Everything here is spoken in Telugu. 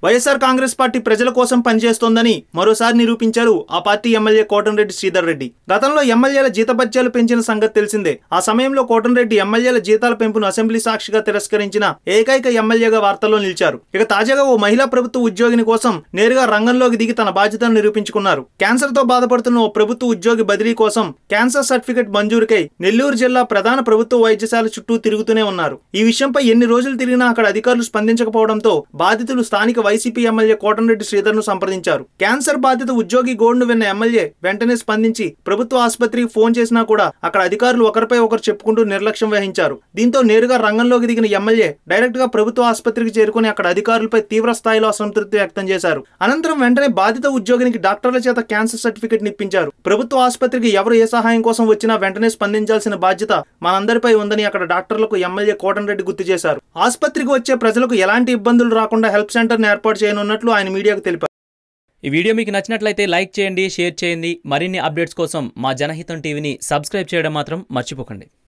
వైఎస్ఆర్ కాంగ్రెస్ పార్టీ ప్రజల కోసం పనిచేస్తోందని మరోసారి నిరూపించారు ఆ పార్టీ ఎమ్మెల్యే కోటంరెడ్డి శ్రీధర్ రెడ్డి. గతంలో ఎమ్మెల్యేల జీతభత్యాలు పెంచిన సంగతి తెలిసిందే. ఆ సమయంలో కోటంరెడ్డి ఎమ్మెల్యేల జీతాల పెంపును అసెంబ్లీ సాక్షిగా తిరస్కరించిన ఏకైక ఎమ్మెల్యేగా వార్తల్లో నిలిచారు. ఇక తాజాగా ఓ మహిళా ప్రభుత్వ ఉద్యోగిని కోసం నేరుగా రంగంలోకి దిగి తన బాధ్యతను నిరూపించుకున్నారు. క్యాన్సర్ తో బాధపడుతున్న ఓ ప్రభుత్వ ఉద్యోగి బదిలీ కోసం క్యాన్సర్ సర్టిఫికెట్ మంజూరుకై నెల్లూరు జిల్లా ప్రధాన ప్రభుత్వ వైద్యశాల చుట్టూ తిరుగుతూనే ఉన్నారు. ఈ విషయంపై ఎన్ని రోజులు తిరిగినా అక్కడ అధికారులు స్పందించకపోవడంతో బాధితులు స్థానిక వైసీపీ ఎమ్మెల్యే కోటంరెడ్డి శ్రీధర్ ను సంప్రదించారు. క్యాన్సర్ బాధిత ఉద్యోగి గోడును విన్న ఎమ్మెల్యే వెంటనే స్పందించి ప్రభుత్వ ఆసుపత్రికి ఫోన్ చేసినా కూడా అక్కడ అధికారులు ఒకరిపై ఒకరు చెప్పుకుంటూ నిర్లక్ష్యం వహించారు. దీంతో నేరుగా రంగంలోకి దిగిన ఎమ్మెల్యే డైరెక్ట్ గా ప్రభుత్వ ఆసుపత్రికి చేరుకుని అక్కడ అధికారులపై తీవ్ర స్థాయిలో అసంతృప్తి వ్యక్తం చేశారు. అనంతరం వెంటనే బాధిత ఉద్యోగినికి డాక్టర్ల చేత క్యాన్సర్ సర్టిఫికెట్ నిప్పించారు. ప్రభుత్వ ఆసుపత్రికి ఎవరు ఏ సహాయం కోసం వచ్చినా వెంటనే స్పందించాల్సిన బాధ్యత మనందరిపై ఉందని అక్కడ డాక్టర్లకు ఎమ్మెల్యే కోటంరెడ్డి గుర్తు చేశారు. ఆసుపత్రికి వచ్చే ప్రజలకు ఎలాంటి ఇబ్బందులు రాకుండా హెల్ప్ సెంటర్ ను ఏర్పాటు చేయనున్నట్లు ఆయన మీడియాకు తెలిపారు. ఈ వీడియో మీకు నచ్చినట్లయితే లైక్ చేయండి, షేర్ చేయండి. మరిన్ని అప్డేట్స్ కోసం మా జనహితం టీవీని సబ్స్క్రైబ్ చేయడం మాత్రం మర్చిపోకండి.